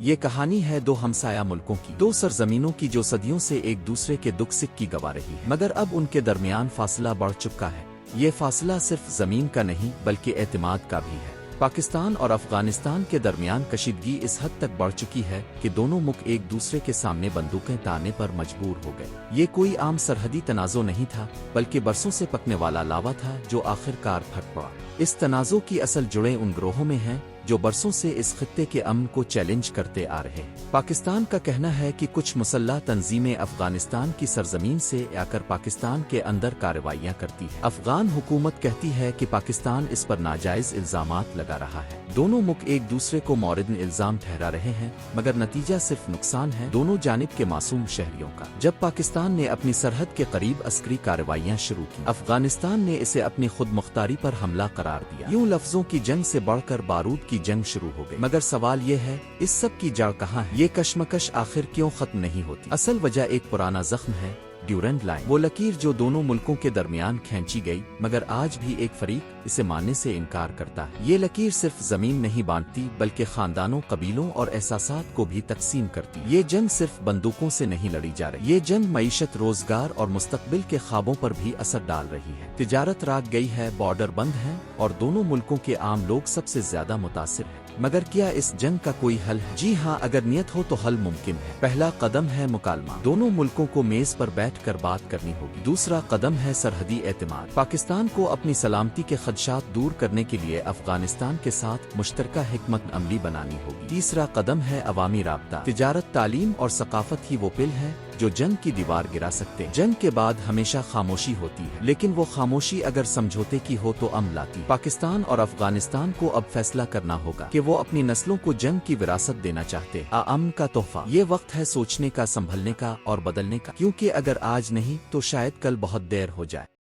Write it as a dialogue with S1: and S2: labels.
S1: یہ کہانی ہے دو ہمسایہ ملکوں کی، دو سرزمینوں کی جو صدیوں سے ایک دوسرے کے دکھ سکھ کی گواہ رہی ہے، مگر اب ان کے درمیان فاصلہ بڑھ چکا ہے۔ یہ فاصلہ صرف زمین کا نہیں بلکہ اعتماد کا بھی ہے۔ پاکستان اور افغانستان کے درمیان کشیدگی اس حد تک بڑھ چکی ہے کہ دونوں ملک ایک دوسرے کے سامنے بندوقیں تاننے پر مجبور ہو گئے۔ یہ کوئی عام سرحدی تنازع نہیں تھا، بلکہ برسوں سے پکنے والا لاوا تھا جو آخر کار پھٹ پڑا۔ اس تنازع کی اصل جڑیں ان گروہوں میں ہیں جو برسوں سے اس خطے کے امن کو چیلنج کرتے آ رہے ہیں۔ پاکستان کا کہنا ہے کہ کچھ مسلح تنظیمیں افغانستان کی سرزمین سے آ کر پاکستان کے اندر کارروائیاں کرتی ہیں۔ افغان حکومت کہتی ہے کہ پاکستان اس پر ناجائز الزامات لگا رہا ہے۔ دونوں ملک ایک دوسرے کو مورد الزام ٹھہرا رہے ہیں، مگر نتیجہ صرف نقصان ہے دونوں جانب کے معصوم شہریوں کا۔ جب پاکستان نے اپنی سرحد کے قریب عسکری کارروائیاں شروع کی، افغانستان نے اسے اپنی خود مختاری پر حملہ قرار دیا۔ یوں لفظوں کی جنگ سے بڑھ کر بارود کی جنگ شروع ہو گئی۔ مگر سوال یہ ہے، اس سب کی جڑ کہاں ہے؟ یہ کشمکش آخر کیوں ختم نہیں ہوتی؟ اصل وجہ ایک پرانا زخم ہے، ڈیورنڈ لائن، وہ لکیر جو دونوں ملکوں کے درمیان کھینچی گئی، مگر آج بھی ایک فریق اسے ماننے سے انکار کرتا ہے۔ یہ لکیر صرف زمین نہیں باندھتی بلکہ خاندانوں، قبیلوں اور احساسات کو بھی تقسیم کرتی۔ یہ جنگ صرف بندوقوں سے نہیں لڑی جا رہی، یہ جنگ معیشت، روزگار اور مستقبل کے خوابوں پر بھی اثر ڈال رہی ہے۔ تجارت راک گئی ہے، بارڈر بند ہیں اور دونوں ملکوں کے عام لوگ سب سے زیادہ متاثر ہیں۔ مگر کیا اس جنگ کا کوئی حل ہے؟ جی ہاں، اگر نیت ہو تو حل ممکن ہے۔ پہلا قدم ہے مکالمہ، دونوں ملکوں کو میز پر بیٹھ کر بات کرنی ہوگی۔ دوسرا قدم ہے سرحدی اعتماد، پاکستان کو اپنی سلامتی کے خدشات دور کرنے کے لیے افغانستان کے ساتھ مشترکہ حکمت عملی بنانی ہوگی۔ تیسرا قدم ہے عوامی رابطہ، تجارت، تعلیم اور ثقافت ہی وہ پل ہے جو جنگ کی دیوار گرا سکتے ہیں۔ جنگ کے بعد ہمیشہ خاموشی ہوتی ہے، لیکن وہ خاموشی اگر سمجھوتے کی ہو تو امن لاتی۔ پاکستان اور افغانستان کو اب فیصلہ کرنا ہوگا کہ وہ اپنی نسلوں کو جنگ کی وراثت دینا چاہتے ہیں، امن کا تحفہ۔ یہ وقت ہے سوچنے کا، سنبھلنے کا اور بدلنے کا، کیونکہ اگر آج نہیں تو شاید کل بہت دیر ہو جائے۔